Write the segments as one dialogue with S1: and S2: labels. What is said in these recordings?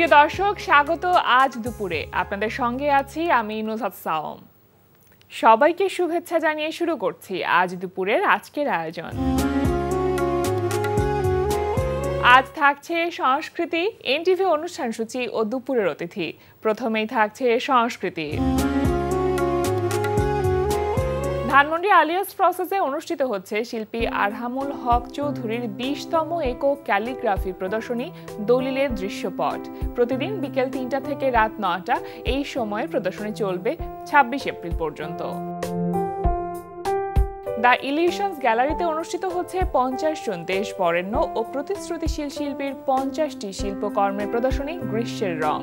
S1: প্রিয় দর্শক, স্বাগত আজ দুপুরে। আপনাদের সঙ্গে আছি আমি নুসরাত সাওম। সবাইকে শুভেচ্ছা জানিয়ে শুরু করছি আজ দুপুরের আজকের আয়োজন। আজ থাকছে সংস্কৃতি, এনটিভি অনুষ্ঠান সূচি ও দুপুরের অতিথি। প্রথমেই থাকছে সংস্কৃতি। ধানমন্ডি আলিয়াস প্রসেসে অনুষ্ঠিত হচ্ছে শিল্পী আরহামুল হক চৌধুরীর 20তম একক ক্যালিগ্রাফি প্রদর্শনী দলিলের দৃশ্যপট। প্রতিদিন বিকেল 3টা থেকে রাত 9টা এই সময়ে প্রদর্শনী চলবে 26 এপ্রিল পর্যন্ত। দ্য ইলিউশনস গ্যালারিতে অনুষ্ঠিত হচ্ছে 50 জন দেশ বরেণ্য ও প্রতিশ্রুতিশীল শিল্পীর 50টি শিল্পকর্মের প্রদর্শনী গ্রীষ্মের রং।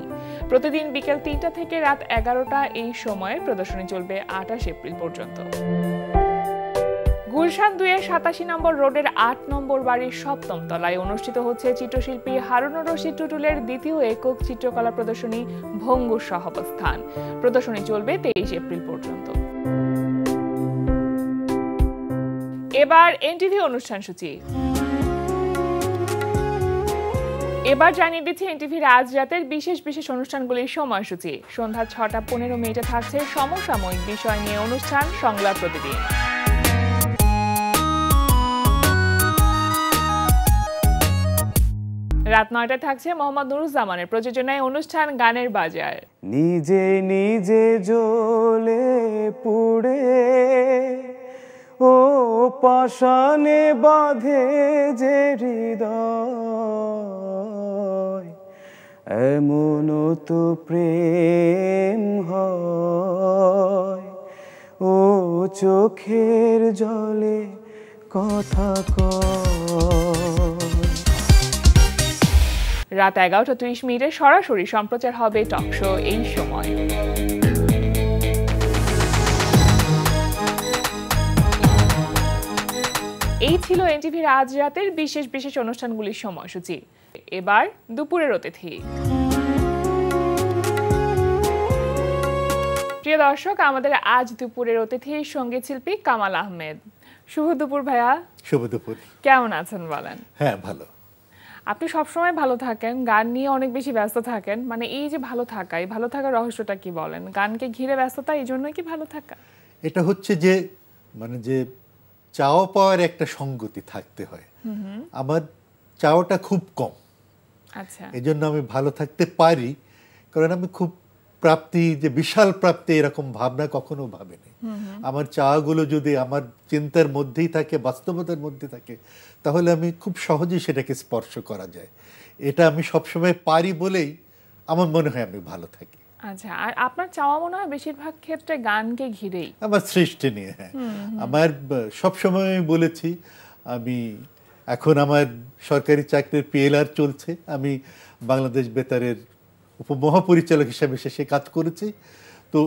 S1: প্রতিদিন বিকেল 3টা থেকে রাত 11টা এই সময়ে প্রদর্শনী চলবে 28 এপ্রিল পর্যন্ত। গুলশান 2-এর 87 নম্বর রোডের 8 নম্বর বাড়ির 7ম তলায় অনুষ্ঠিত হচ্ছে চিত্রশিল্পী হারুনুর রশিদ টুটুলের দ্বিতীয় একক চিত্রকলা প্রদর্শনী ভঙ্গুর সহাবস্থান। প্রদর্শনী চলবে 23 এপ্রিল পর্যন্ত। এবার এনটিভি অনুষ্ঠান সূচি। এবার জানিয়ে দিচ্ছি এনটিভির আজ রাতের বিশেষ বিশেষ অনুষ্ঠানগুলির সময়সূচি। সন্ধ্যা 6:15 থাকছে সমসাময়িক বিষয় নিয়ে অনুষ্ঠান সংলাপ প্রতিদিন। রাত 9টায় থাকছে মোহাম্মদ নুরুজ্জামানের প্রযোজনায় অনুষ্ঠান গানের বাজার।
S2: নিজে নিজে জ্বলে পুড়ে ও পাশানে বাঁধে যে হৃদয়, এমন তো প্রেম হয় ও চোখের জলে কথা কয়।
S1: রাত 11:30 সরাসরি সম্প্রচার হবে টক শো এই সময়। এই ছিল এনটিভির আজ রাতের বিশেষ বিশেষ অনুষ্ঠানগুলির সময়সূচি। এবার দুপুরের অতিথি। প্রিয় দর্শক, আমাদের আজ দুপুরের অতিথি সঙ্গীত শিল্পী কামাল আহমেদ। শুভ দুপুর ভাইয়া।
S3: শুভ দুপুর।
S1: কেমন আছেন বলেন?
S3: হ্যাঁ, ভালো।
S1: আপনি সবসময় ভালো থাকেন, গান নিয়ে অনেক বেশি ব্যস্ত থাকেন। মানে এই যে ভালো থাকা, এই ভালো থাকার রহস্যটা কি বলেন? গানকে ঘিরে ব্যস্ততা, এই জন্যই কি ভালো থাকা?
S3: এটা হচ্ছে যে মানে যে চাওয়া পাওয়ার একটা সঙ্গতি থাকতে হয়। আমার চাওয়াটা খুব কম,
S1: আচ্ছা,
S3: এই জন্য আমি ভালো থাকতে পারি। কারণ আমি খুব প্রাপ্তি, যে বিশাল প্রাপ্তি, এরকম ভাবনা কখনো ভাবিনি। আমার চাওয়াগুলো যদি আমার চিন্তার মধ্যেই থাকে, বাস্তবতার মধ্যে থাকে, তাহলে আমি খুব সহজেই সেটাকে স্পর্শ করা যায়। এটা আমি সবসময় পারি বলেই আমার মনে হয় আমি ভালো থাকি।
S1: আচ্ছা, আর আপনার চাওয়া মনে হয় বেশিরভাগ ক্ষেত্রে গানকে ঘিরেই,
S3: আমার সৃষ্টি নিয়ে। হ্যাঁ, আমার সবসময় বলেছি, আমি এখন আমার সরকারি চাকরির পিএলআর চলছে, আমি বাংলাদেশ বেতারের উপমহাপরিচালক হিসাবে শেষে কাজ করেছি। তো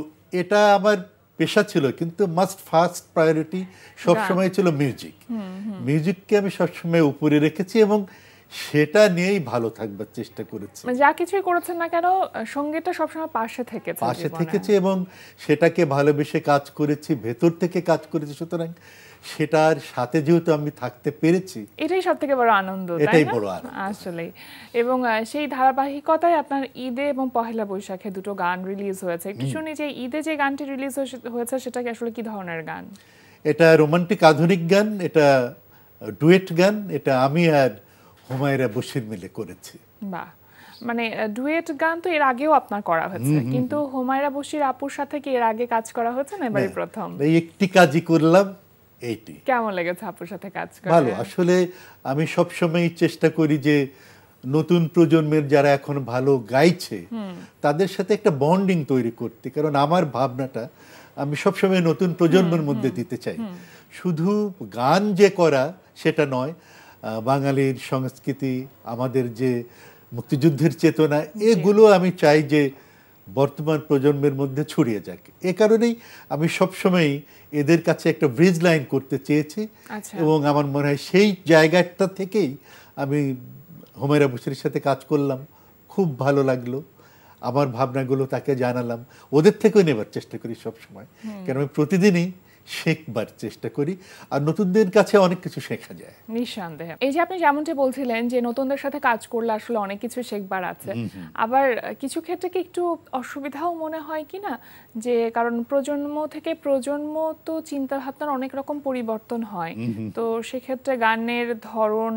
S3: এটা আমার পেশা ছিল, কিন্তু মাস্ট ফার্স্ট প্রায়োরিটি সবসময় ছিল মিউজিক। মিউজিককে আমি সবসময় উপরে রেখেছি এবং সেটা নিয়েই ভালো থাকবার চেষ্টা করেছি।
S1: যা কিছুই করেছেন না কেন, সঙ্গীতটা সবসময় পাশে থেকেছে
S3: এবং সেটাকে ভালোবেসে কাজ করেছি, ভেতর থেকে কাজ করেছি। সুতরাং সেটার সাথে যেহেতু আমি থাকতে পেরেছি,
S1: এটাই সবথেকে বড় আনন্দ,
S3: এটাই বড় আনন্দ
S1: আসলে। এবং সেই ধারাবাহিকতায় আপনার ঈদে এবং পহেলা বৈশাখে দুটো গান রিলিজ হয়েছে। একটু শুনি যে ঈদে যে গানটি রিলিজ হয়েছে সেটা কি আসলে কি ধরনের গান?
S3: এটা রোমান্টিক আধুনিক গান, এটা ডুয়েট গান, এটা আমি আর হুমায়রা বশির মিলে করেছি।
S1: বাহ, মানে ডুয়েট গান তো এর আগেও আপনার করা হয়েছে, কিন্তু হুমায়রা বশির আপুর সাথে কি এর আগে কাজ করা হয়েছে না এবারই প্রথম?
S3: এই একটি কাজই করলাম। এইটি
S1: কেমন লেগেছে আপুর সাথে কাজ করে?
S3: ভালো। আসলে আমি সবসময় চেষ্টা করি যে নতুন প্রজন্মের যারা এখন ভালো গাইছে তাদের সাথে একটা বন্ডিং তৈরি করতে, কারণ আমার ভাবনাটা আমি সবসময় নতুন প্রজন্মের মধ্যে দিতে চাই। শুধু গান যে করা সেটা নয়, বাঙালির সংস্কৃতি, আমাদের যে মুক্তিযুদ্ধের চেতনা, এগুলো আমি চাই যে বর্তমান প্রজন্মের মধ্যে ছড়িয়ে যাক। এ কারণেই আমি সবসময় এদের কাছে একটা ব্রিজ লাইন করতে চেয়েছি। এবং আমার মনে হয় সেই জায়গাটা থেকেই আমি হুমায়রা বশিরের সাথে কাজ করলাম, খুব ভালো লাগলো। আমার ভাবনাগুলো তাকে জানালাম, ওদের থেকেও নেবার চেষ্টা করি সবসময়, কারণ আমি প্রতিদিনই শেখবার চেষ্টা করি, আর নতুনদের কাছে অনেক কিছু শেখা যায়।
S1: নিঃসন্দেহে। এই যে আপনি যেমনটি বলছিলেন যে নতুনদের সাথে কাজ করলে আসলে অনেক কিছু শেখবার আছে, আবার কিছু ক্ষেত্রে কি একটু অসুবিধাও মনে হয় কি না, যে কারণ প্রজন্ম থেকে প্রজন্ম তো চিন্তা ভাবনার অনেক রকম পরিবর্তন হয়, তো সেক্ষেত্রে গানের ধরন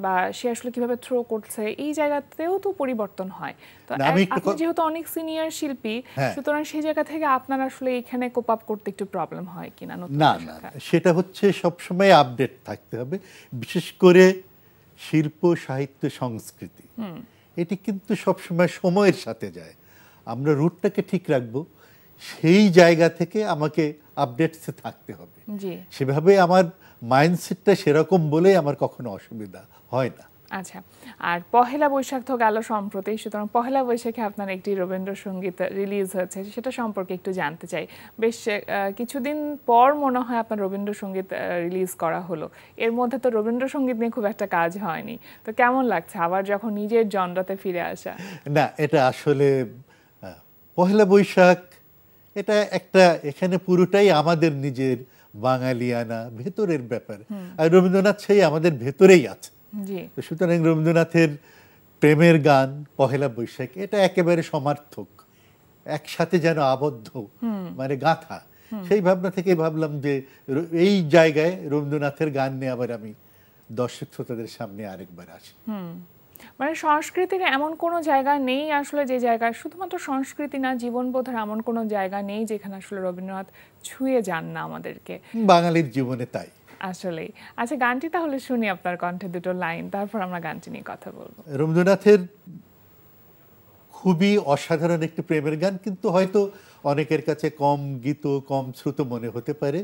S1: বা সে আসলে কিভাবে থ্রো করছে এই জায়গাতেও তো পরিবর্তন হয়। তো আপনি যেহেতু অনেক সিনিয়র শিল্পী, সুতরাং সেই জায়গা থেকে আপনার আসলে এখানে কোপ আপ করতে একটু প্রবলেম হয় কিনা?
S3: না না, সেটা হচ্ছে সবসময় আপডেট থাকতে হবে, বিশেষ করে শিল্প সাহিত্য সংস্কৃতি এটি কিন্তু সবসময় সময়ের সাথে যায়। আমরা রুটটাকে ঠিক রাখবো, সেই জায়গা থেকে আমাকে আপডেটসে থাকতে হবে। সেভাবে আমার মাইন্ডসেটটা সেরকম বলে আমার কখনো অসুবিধা হয় না।
S1: আচ্ছা, আর পহেলা বৈশাখ তো গেল সম্প্রতি, সুতরাং পহেলা বৈশাখে আপনার একটি রবীন্দ্রসঙ্গীত রিলিজ হয়েছে, সেটা সম্পর্কে একটু জানতে চাই। বেশ কিছুদিন পর মনে হয় আপনার রবীন্দ্রসঙ্গীত রিলিজ করা হলো, এর মধ্যে তো রবীন্দ্রসঙ্গীত নিয়ে খুব একটা কাজ হয়নি, তো কেমন লাগছে আবার যখন নিজের জনরাতে ফিরে আসা?
S3: না, এটা আসলে পহেলা বৈশাখ এটা একটা, এখানে পুরোটাই আমাদের নিজের বাঙালিয়ানা ভেতরের ব্যাপার, আর রবীন্দ্রনাথ সেই আমাদের ভেতরেই আছে। সুতরাং রবীন্দ্রনাথের প্রেমের গান পহেলা বৈশাখ এটা একেবারে সমার্থক, একসাথে যেন আবদ্ধ, মানে গাথা। সেই ভাবনা থেকে ভাবলাম যে এই জায়গায় রবীন্দ্রনাথের গান নিয়ে আবার আমি দর্শক শ্রোতাদের সামনে আরেকবার আসি।
S1: মানে সংস্কৃতির এমন কোনো জায়গা নেই আসলে, যে জায়গায় শুধুমাত্র সংস্কৃতি না, জীবনবোধের এমন কোনো জায়গা নেই যেখানে আসলে রবীন্দ্রনাথ ছুঁয়ে যান না আমাদেরকে,
S3: বাঙালির জীবনে তাই
S1: আসলেই। আচ্ছা, গানটি তাহলে শুনি আপনার কণ্ঠে দুটো লাইন, তারপর আমরা গানটি নিয়ে কথা বলবো।
S3: রবীন্দ্রনাথের খুবই অসাধারণ একটি প্রেমের গান, কিন্তু হয়তো অনেকের কাছে কম গীত কম শ্রুত মনে হতে পারে।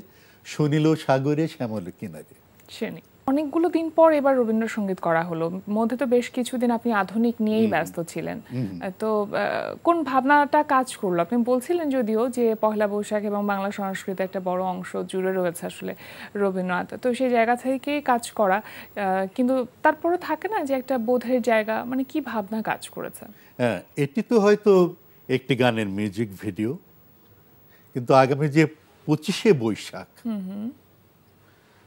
S3: শুনিল সাগরে শ্যামল কিনারে।
S1: শুনি। অনেকগুলো দিন পর এবার রবীন্দ্রসঙ্গীত করা হলো, মধ্যে তো বেশ কিছুদিন আপনি আধুনিক নিয়েই ব্যস্ত ছিলেন, তো কোন ভাবনাটা কাজ করলো? আপনি বলছিলেন যদিও যে পহেলা বৈশাখ এবং বাংলা সংস্কৃতি একটা বড় অংশ জুড়ে রয়েছে আসলে রবীন্দ্রনাথ, তো সেই জায়গা থেকেই কাজ করা, কিন্তু তারপরে থাকে না যে একটা বোধের জায়গা, মানে কি ভাবনা কাজ করেছে?
S3: হ্যাঁ, এটি তো হয়তো একটি গানের মিউজিক ভিডিও, কিন্তু আগামী যে 25শে বৈশাখ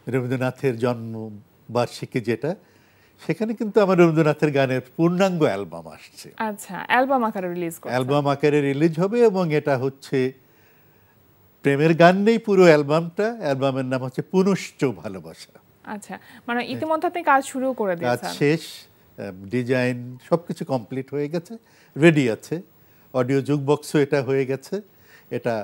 S3: রবীন্দ্রনাথের জন্মবার্ষিকী যেটা, সেখানে কিন্তু আমার রবীন্দ্রনাথের গানের পূর্ণাঙ্গ অ্যালবাম আসছে।
S1: আচ্ছা, অ্যালবাম আকারে রিলিজ করছে?
S3: অ্যালবাম আকারে রিলিজ হবে, এবং এটা হচ্ছে প্রেমের গান নেই পুরো অ্যালবামটা, অ্যালবামের নাম হচ্ছে পুনশ্চ ভালোবাসা।
S1: আচ্ছা, মানে ইতিমধ্যে আপনি কাজ শুরু করে দিয়েছেন?
S3: কাজ শেষ, ডিজাইন সবকিছু কমপ্লিট হয়ে গেছে, রেডি আছে, অডিও জুকবক্সও এটা হয়ে গেছে। এটা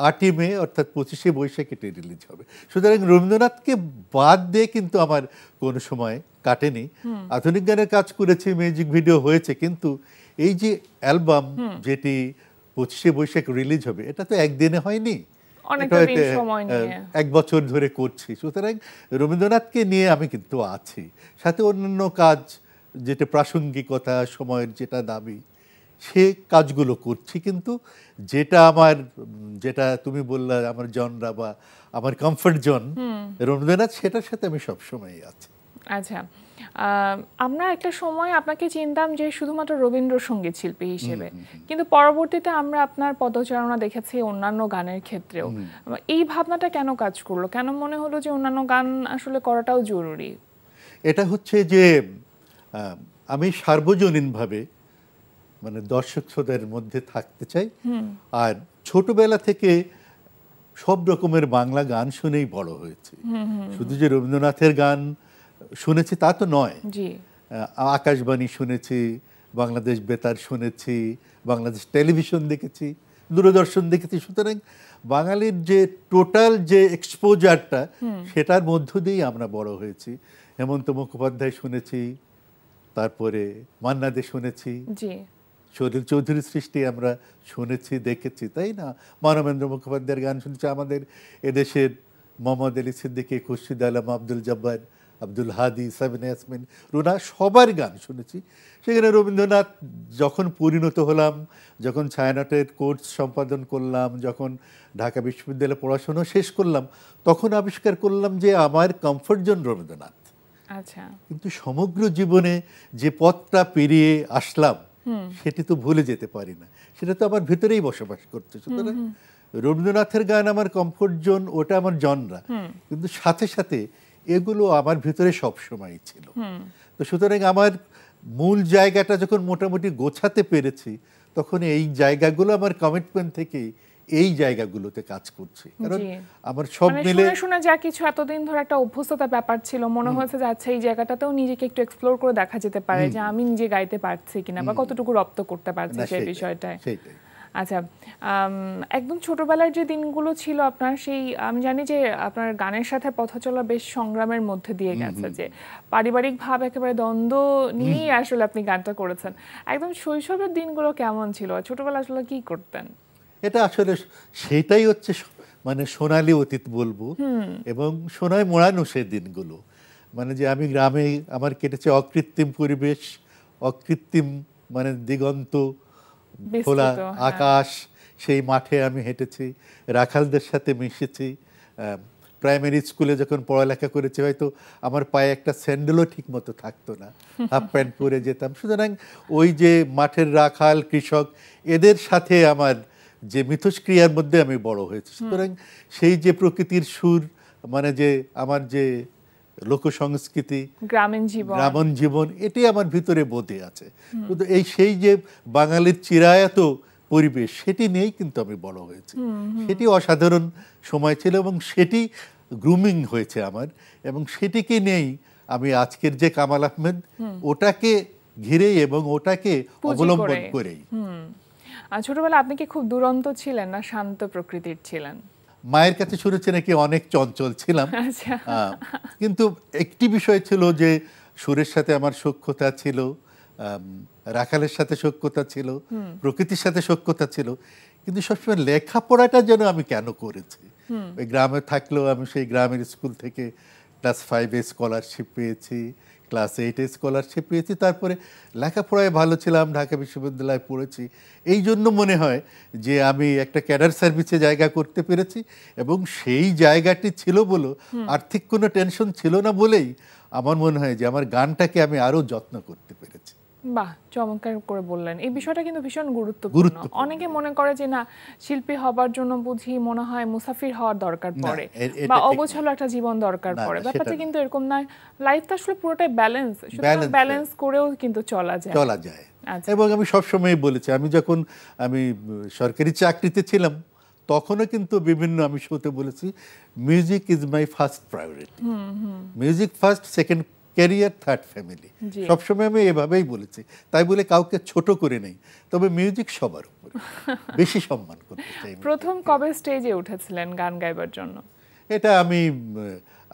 S3: 8ই মে অর্থাৎ 25শে বৈশাখ এটি রিলিজ হবে। সুতরাং রবীন্দ্রনাথকে বাদ দিয়ে কিন্তু আমার কোনো সময় কাটেনি। আধুনিক গানের কাজ করেছি, মিউজিক ভিডিও হয়েছে, কিন্তু এই যে অ্যালবাম যেটি 25শে বৈশাখ রিলিজ হবে, এটা তো একদিনে হয়নি, এক বছর ধরে করছি। সুতরাং রবীন্দ্রনাথকে নিয়ে আমি কিন্তু আছি, সাথে অন্যান্য কাজ যেটা প্রাসঙ্গিকতা, সময়ের যেটা দাবি, সে কাজগুলো করছি। কিন্তু যেটা তুমি বললা আমার জনরা বা আমার কমফর্ট জোন রবীন্দ্রনাথ, সেটার সাথে আমি সবসময় আছি।
S1: আচ্ছা, আমরা একটা সময় আপনাকে চিনতাম যে শুধুমাত্র রবীন্দ্রসঙ্গীত শিল্পী হিসেবে, কিন্তু পরবর্তীতে আমরা আপনার পদচারণা দেখেছি অন্যান্য গানের ক্ষেত্রেও। এই ভাবনাটা কেন কাজ করলো? কেন মনে হলো যে অন্যান্য গান আসলে করাটাও জরুরি?
S3: এটা হচ্ছে যে আমি সার্বজনীনভাবে মানে দর্শক শ্রোতার মধ্যে থাকতে চাই, আর ছোটবেলা থেকে সব রকমের বাংলা গান শুনেই বড় হয়েছে। শুধু যে রবীন্দ্রনাথের গান শুনেছি তা তো নয়, আকাশবাণী শুনেছি, বাংলাদেশ বেতার শুনেছি, বাংলাদেশ টেলিভিশন দেখেছি, দূরদর্শন দেখেছি। সুতরাং বাঙালির যে টোটাল যে এক্সপোজারটা, সেটার মধ্য দিয়েই আমরা বড় হয়েছি। হেমন্ত মুখোপাধ্যায় শুনেছি, তারপরে মান্না দে শুনেছি, সলিল চৌধুরীর সৃষ্টি আমরা শুনেছি, দেখেছি, তাই না? মানবেন্দ্র মুখোপাধ্যায়ের গান শুনেছি, আমাদের এদেশের মোহাম্মদ আলী সিদ্দিকী, খুরশিদ আলম, আব্দুল জব্বার, আব্দুল হাদি, সাবিনা ইয়াসমিন, রুনা, সবার গান শুনেছি। সেখানে রবীন্দ্রনাথ যখন পরিণত হলাম, যখন ছায়ানটের কোর্স সম্পাদন করলাম, যখন ঢাকা বিশ্ববিদ্যালয়ে পড়াশোনা শেষ করলাম, তখন আবিষ্কার করলাম যে আমার কমফর্ট জোন রবীন্দ্রনাথ।
S1: আচ্ছা,
S3: কিন্তু সমগ্র জীবনে যে পথটা পেরিয়ে আসলাম, সেটি তো ভুলে যেতে পারি না, সেটা তো আমার ভিতরেই বসবাস করছে। সুতরাং রবীন্দ্রনাথের গান আমার কমফোর্ট জোন, ওটা আমার জনরা, কিন্তু সাথে সাথে এগুলো আমার ভিতরে সবসময় ছিল। তো সুতরাং আমার মূল জায়গাটা যখন মোটামুটি গোছাতে পেরেছি, তখন এই জায়গাগুলো আমার কমিটমেন্ট থেকে এই জায়গাগুলোতে কাজ করছে। কারণ আমার সব মিলে
S1: শুনে যা কিছু এতদিন ধরে একটা অভ্যস্ততা ব্যাপার ছিল, মনে হয়েছে যে আচ্ছা এই জায়গাটাতেও নিজেকে একটু এক্সপ্লোর করে দেখা যেতে পারে যে আমি নিজে গাইতে পারছি কিনা বা কতটুকু রপ্ত করতে পারছি সেই বিষয়টায়। আচ্ছা, একদম ছোটবেলার যে দিনগুলো ছিল আপনার, সেই আমি জানি যে আপনার গানের সাথে পথ চলা বেশ সংগ্রামের মধ্যে দিয়ে গেছে, যে পারিবারিক ভাব একেবারে দ্বন্দ্ব নিয়েই আসলে আপনি গানটা করেছেন। একদম শৈশবের দিনগুলো কেমন ছিল, ছোটবেলা আসলে কি করতেন?
S3: এটা আসলে সেটাই হচ্ছে মানে সোনালী অতীত বলবো, এবং সোনায় মোড়ানো সেই দিনগুলো। মানে যে আমি গ্রামে আমার কেটেছে অকৃত্রিম পরিবেশ, অকৃত্রিম মানে দিগন্ত, খোলা আকাশ, সেই মাঠে আমি হেঁটেছি, রাখালদের সাথে মিশেছি। প্রাইমারি স্কুলে যখন পড়ালেখা করেছি হয়তো আমার পায়ে একটা স্যান্ডেলও ঠিক মতো থাকতো না, হাফ প্যান্ট পরে যেতাম। সুতরাং ওই যে মাঠের রাখাল, কৃষক, এদের সাথে আমার যে মিথস্ক্রিয়ার মধ্যে আমি বড় হয়েছি। সুতরাং সেই যে প্রকৃতির সুর, মানে যে আমার যে লোক সংস্কৃতি, গ্রামীণ জীবন, এটি আমার ভিতরে বোধে আছে। কিন্তু এই সেই যে বাঙালির চিরায়ত পরিবেশ, সেটি নিয়েই কিন্তু আমি বড় হয়েছি। সেটি অসাধারণ সময় ছিল এবং সেটি গ্রুমিং হয়েছে আমার, এবং সেটিকে নিয়েই আমি আজকের যে কামাল আহমেদ, ওটাকে ঘিরেই এবং ওটাকে অবলম্বন করেই।
S1: ছোটবেলা আপনি কি খুব দুরন্ত ছিলেন না শান্ত প্রকৃতির ছিলেন?
S3: মায়ের কাছে শুনেছি নাকি অনেক চঞ্চল ছিলাম, কিন্তু একটি বিষয় ছিল যে সুরের সাথে আমার সখ্যতা ছিল, রাখালের সাথে সখ্যতা ছিল, প্রকৃতির সাথে সখ্যতা ছিল, কিন্তু সবসময় লেখাপড়াটা যেন আমি কেন করেছি। ওই গ্রামে থাকলেও আমি সেই গ্রামের স্কুল থেকে ক্লাস 5-এ স্কলারশিপ পেয়েছি, ক্লাস 8-এ স্কলারশিপ পেয়েছি, তারপরে লেখাপড়ায় ভালো ছিলাম, ঢাকা বিশ্ববিদ্যালয়ে পড়েছি। এই জন্য মনে হয় যে আমি একটা ক্যাডার সার্ভিসে জায়গা করতে পেরেছি, এবং সেই জায়গাটি ছিল বলে আর্থিক কোনো টেনশন ছিল না বলেই আমার মনে হয় যে আমার গানটাকে আমি আরো যত্ন করতে পেরেছি।
S1: বাহ, চমৎকার করে বললেন। এই বিষয়টা কিন্তু ভীষণ গুরুত্বপূর্ণ। অনেকে মনে করে যে না, শিল্পী হবার জন্য বুঝি মনে হয় মুসাফির হওয়ার দরকার পড়ে বা অগোছালো একটা জীবন দরকার পড়ে। ব্যাপারটা কিন্তু এরকম নয়। লাইফটা আসলে পুরোটাই ব্যালেন্স, ব্যালেন্স করেও কিন্তু চলা যায়।
S3: এবং আমি সবসময় বলেছি, আমি যখন আমি সরকারি চাকরিতে ছিলাম তখনও কিন্তু বিভিন্ন আমি শোতে বলেছি, music is my first priority, music first, second career, third family. সবসময় আমি এভাবেই বলেছি, তাই বলে কাউকে ছোট করে নেই, তবে মিউজিক সবার উপরে বেশি সম্মান করতে চাই।
S1: প্রথম কবে স্টেজে উঠেছিলেন গান গাইবার জন্য?
S3: এটা আমি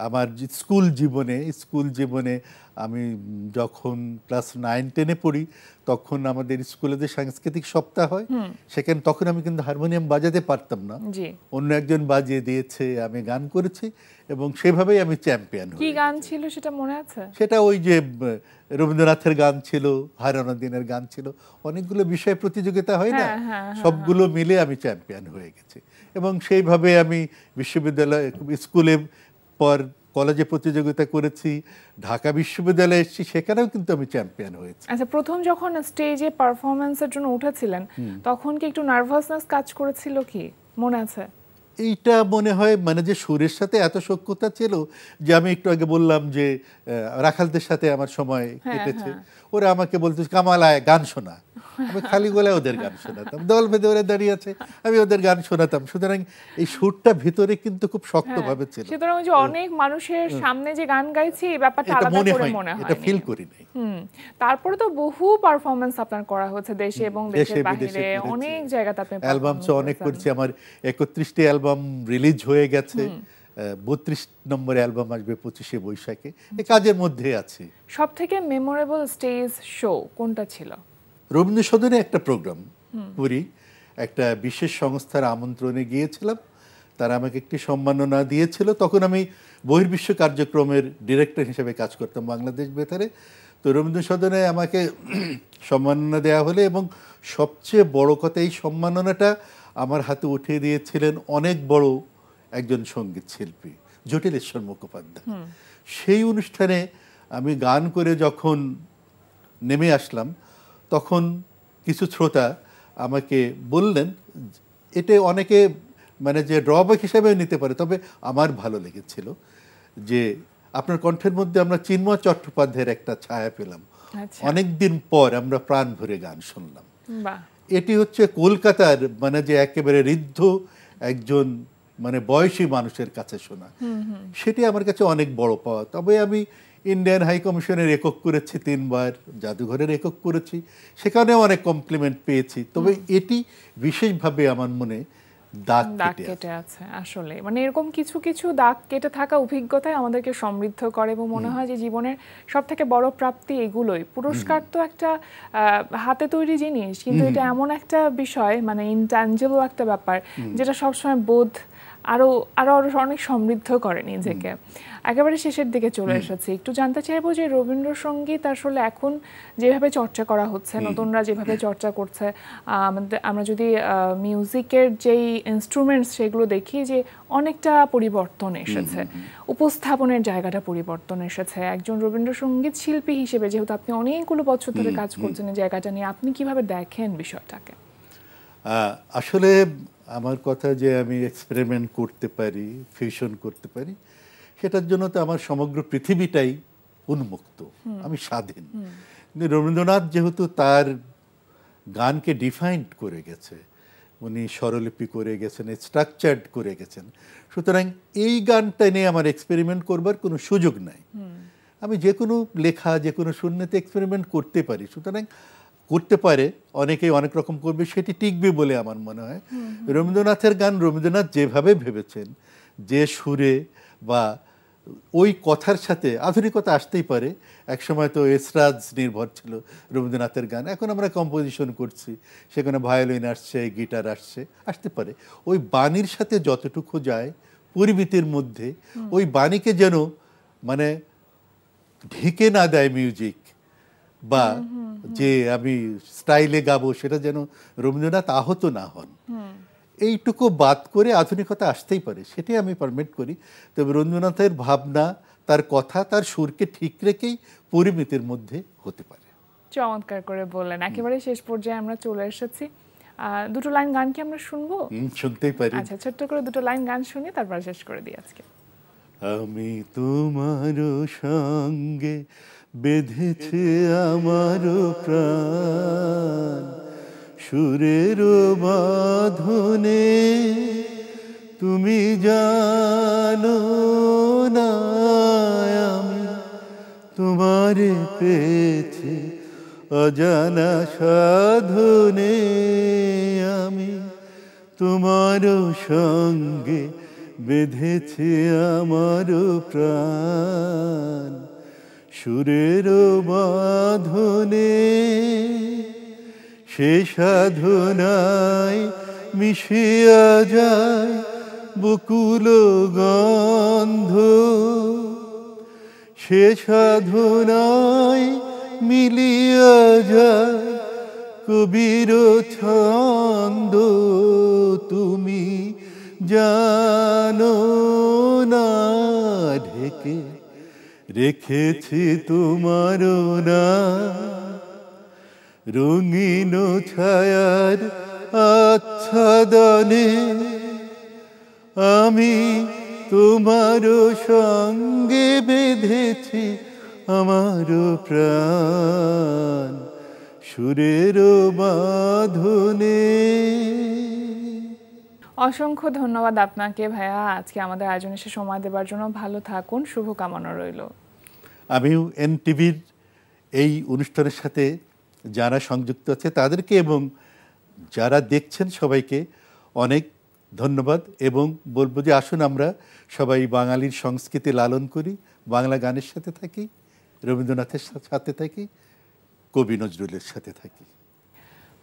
S3: আমার স্কুল জীবনে আমি যখন ক্লাস 9-10-এ পড়ি, তখন আমাদের স্কুলে যে সাংস্কৃতিক সপ্তাহ হয়, সেখানে তখন আমি কিন্তু হারমোনিয়াম বাজাতে পারতাম না, অন্য একজন বাজিয়ে দিয়েছে, আমি গান করেছি এবং সেভাবেই আমি চ্যাম্পিয়ন হই।
S1: কি গান ছিল সেটা মনে আছে?
S3: সেটা ওই যে রবীন্দ্রনাথের গান ছিল, হারানন্দিনের গান ছিল, অনেকগুলো বিষয় প্রতিযোগিতা হয় না, সবগুলো মিলে আমি চ্যাম্পিয়ন হয়ে গেছি। এবং সেইভাবে আমি বিশ্ববিদ্যালয়, স্কুলে, পর কলেজে প্রতিযোগিতা করেছি, ঢাকা বিশ্ববিদ্যালয়ে এসেছি, সেখানেও কিন্তু আমি চ্যাম্পিয়ন হয়েছি।
S1: আচ্ছা, প্রথম যখন স্টেজে পারফরমেন্সের জন্য উঠেছিলেন তখন কি একটু নার্ভাসনেস কাজ করেছিল কি মনে আছে?
S3: এইটা মনে হয় মানে যে সুরের সাথে এত সখ্যতা ছিল, যে আমি একটু আগে বললাম যে রাখালদের সাথে আমার সময় কেটেছে, ওরা আমাকে বলতো কামাল আয় গান শোনা, আমি খালি গলায় ওদের গান শোনাতাম, দল বেঁধে ওরা দাঁড়িয়ে আছে, আমি ওদের গান শোনাতাম। সুতরাং এই সুরটা ভিতরে কিন্তু খুব শক্তভাবে ছিল।
S1: সুতরাং যে অনেক মানুষের সামনে যে গান গাইছি এই ব্যাপারটা আলাদা করে মনে হয়,
S3: এটা ফিল করি নাই।
S1: তারপরে তো বহু পারফরম্যান্স আপনার করা হয়েছে দেশে এবং দেশের বাইরে, অনেক জায়গাতে আপনি
S3: অ্যালবাম অনেক করেছি। আমার 31টি অ্যালবাম রিলিজ হয়ে গেছে, 32 নম্বর অ্যালবাম আসবে 25শে বৈশাখে। এই কাজের মধ্যে আছে।
S1: সবথেকে মেমোরেবল স্টেজ শো কোনটা ছিল?
S3: রবীন্দ্র সদনে একটা প্রোগ্রাম করি, একটা বিশেষ সংস্থার আমন্ত্রণে গিয়েছিলাম, তারা আমাকে একটি সম্মাননা দিয়েছিল। তখন আমি বহির্বিশ্ব কার্যক্রমের ডিরেক্টর হিসেবে কাজ করতাম বাংলাদেশ বেতারে। তো রবীন্দ্র সদনে আমাকে সম্মাননা দেওয়া হলে, এবং সবচেয়ে বড় কথা, এই সম্মাননাটা আমার হাতে উঠিয়ে দিয়েছিলেন অনেক বড় একজন সঙ্গীত শিল্পী, জটিলেশ্বর মুখোপাধ্যায়। সেই অনুষ্ঠানে আমি গান করে যখন নেমে আসলাম, তখন কিছু শ্রোতা আমাকে বললেন, এটা অনেকে মানে যে ড্রব্যাক হিসেবে নিতে পারে, তবে আমার ভালো লেগেছিল যে আপনার কণ্ঠের মধ্যে আমরা চিন্ময় চট্টোপাধ্যায়ের একটা ছায়া পেলাম। অনেকদিন পর আমরা প্রাণ ভরে গান শুনলাম। এটি হচ্ছে কলকাতার মানে যে একেবারে ঋদ্ধ একজন মানে বয়সী মানুষের কাছে শোনা, সেটি আমার কাছে অনেক বড় পাওয়া। তবে আমি ইন্ডিয়ান হাই কমিশনের একক করেছি 3 বার, জাদুঘরের একক করেছি, সেখানেও অনেক কমপ্লিমেন্ট পেয়েছি। তবে এটি বিশেষভাবে আমার মনে দাগ কেটে আছে।
S1: আসলে মানে এরকম কিছু কিছু দাগ কেটে থাকা অভিজ্ঞতায় আমাদেরকে সমৃদ্ধ করে এবং মনে হয় যে জীবনের সবথেকে বড় প্রাপ্তি এগুলোই। পুরস্কার তো একটা হাতে তৈরি জিনিস, কিন্তু এটা এমন একটা বিষয় মানে ইনট্যাঞ্জিবল একটা ব্যাপার যেটা সবসময় বোধ আরো আরো অনেক সমৃদ্ধ করে নিজেকে। একেবারে শেষের দিকে চলে এসেছি, একটু জানতে চাইবো যে রবীন্দ্রসঙ্গীত আসলে এখন যেভাবে চর্চা করা হচ্ছে, নতুনরা যেভাবে চর্চা করছে, আমরা যদি মিউজিকের যেই ইনস্ট্রুমেন্টস সেগুলো দেখি যে অনেকটা পরিবর্তন এসেছে, উপস্থাপনের জায়গাটা পরিবর্তন এসেছে। একজন রবীন্দ্রসঙ্গীত শিল্পী হিসেবে যেহেতু আপনি অনেকগুলো বছর ধরে কাজ করছেন এই জায়গাটা নিয়ে, আপনি কিভাবে দেখেন বিষয়টাকে?
S3: আসলে আমার কথা যে আমি এক্সপেরিমেন্ট করতে পারি, ফিউশন করতে পারি, সেটার জন্য তো আমার সমগ্র পৃথিবীটাই উন্মুক্ত, আমি স্বাধীন। কিন্তু রবীন্দ্রনাথ যেহেতু তার গানকে ডিফাইন্ড করে গেছে, উনি স্বরলিপি করে গেছেন, স্ট্রাকচার্ড করে গেছেন, সুতরাং এই গানটা নিয়ে আমার এক্সপেরিমেন্ট করবার কোনো সুযোগ নাই। আমি যে কোনো লেখা, যে কোনো শূন্যতে এক্সপেরিমেন্ট করতে পারি, সুতরাং করতে পারে, অনেকেই অনেক রকম করবে, সেটি টিকবে বলে আমার মনে হয়। রবীন্দ্রনাথের গান রবীন্দ্রনাথ যেভাবে ভেবেছেন, যে সুরে বা ওই কথার সাথে আধুনিকতা আসতেই পারে। একসময় তো এসরাজ নির্ভর ছিল রবীন্দ্রনাথের গান, এখন আমরা কম্পোজিশন করছি, সেখানে ভায়োলিন আসছে, গিটার আসতে পারে। ওই বাণীর সাথে যতটুকু যায় পরিমিতির মধ্যে, ওই বাণীকে যেন মানে ঢেকে না দেয় মিউজিক, বা যে আমি স্টাইলে গাবো সেটা যেন রবীন্দ্রনাথ আহত না হন, এইটুকু বাদ করে আধুনিকতা আসতেই পারে, সেটাই আমি পারমিট করি। তবে রবীন্দ্রনাথের ভাবনা, তার কথা, তার সুরকে ঠিক রেখেই পরিমিতির মধ্যে হতে পারে।
S1: চমৎকার করে বললেন। একেবারে শেষ পর্যায়ে আমরা চলে এসেছি, দুটো লাইন গান কি আমরা শুনবো?
S3: শুনতেই পারি।
S1: আচ্ছা, ছোট্ট করে দুটো লাইন গান শুনি, তারপর শেষ করে দিই আজকে।
S3: আমি তোমার সঙ্গে বেঁধেছে আমার প্রাণ, সুরের বাঁধনে তুমি জানো না আমি তোমারে পেয়েছি অজানা সাধনে, আমি তোমার সঙ্গে বেঁধেছে আমার প্রাণ, সুরের বাঁধনে সে সাধনায় মিশিয়া যায় বকুল গন্ধ, সে সাধনায় মিলিয়া যায় কবির ছন্দ, তুমি জানো না ঢেকে রেখেছি তোমার না রঙিন ছায়ার আচ্ছাদনে, আমি তোমার সঙ্গে বেঁধেছি আমার প্রাণ, সুরের বাঁধনে।
S1: অসংখ্য ধন্যবাদ আপনাকে ভাইয়া, আজকে আমাদের আয়োজনে এসে সময় দেওয়ার জন্য। ভালো থাকুন, শুভকামনা রইল।
S3: আমিও এনটিভির এই অনুষ্ঠানের সাথে যারা সংযুক্ত আছে তাদেরকে এবং যারা দেখছেন সবাইকে অনেক ধন্যবাদ, এবং বলবো যে আসুন আমরা সবাই বাঙালির সংস্কৃতি লালন করি, বাংলা গানের সাথে থাকি, রবীন্দ্রনাথের সাথে থাকি, কবি নজরুলের সাথে থাকি।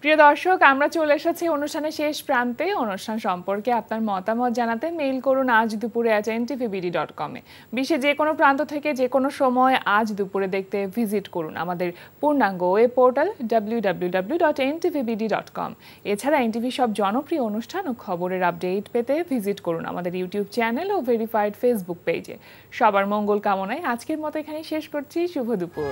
S1: প্রিয় দর্শক, আমরা চলে এসেছি অনুষ্ঠানের শেষ প্রান্তে। অনুষ্ঠান সম্পর্কে আপনার মতামত জানাতে মেইল করুন আজ দুপুরে @ntvbd.com এ। বিশ্বের যে কোনো প্রান্ত থেকে যে কোনো সময় আজ দুপুরে দেখতে ভিজিট করুন আমাদের পূর্ণাঙ্গ ওয়েব পোর্টাল www.ntvbd.com। এছাড়া এনটিভি সব জনপ্রিয় অনুষ্ঠান ও খবরের আপডেট পেতে ভিজিট করুন আমাদের ইউটিউব চ্যানেল ও ভেরিফাইড ফেসবুক পেজে। সবার মঙ্গল কামনায় আজকের মতো এখানেই শেষ করছি। শুভ দুপুর।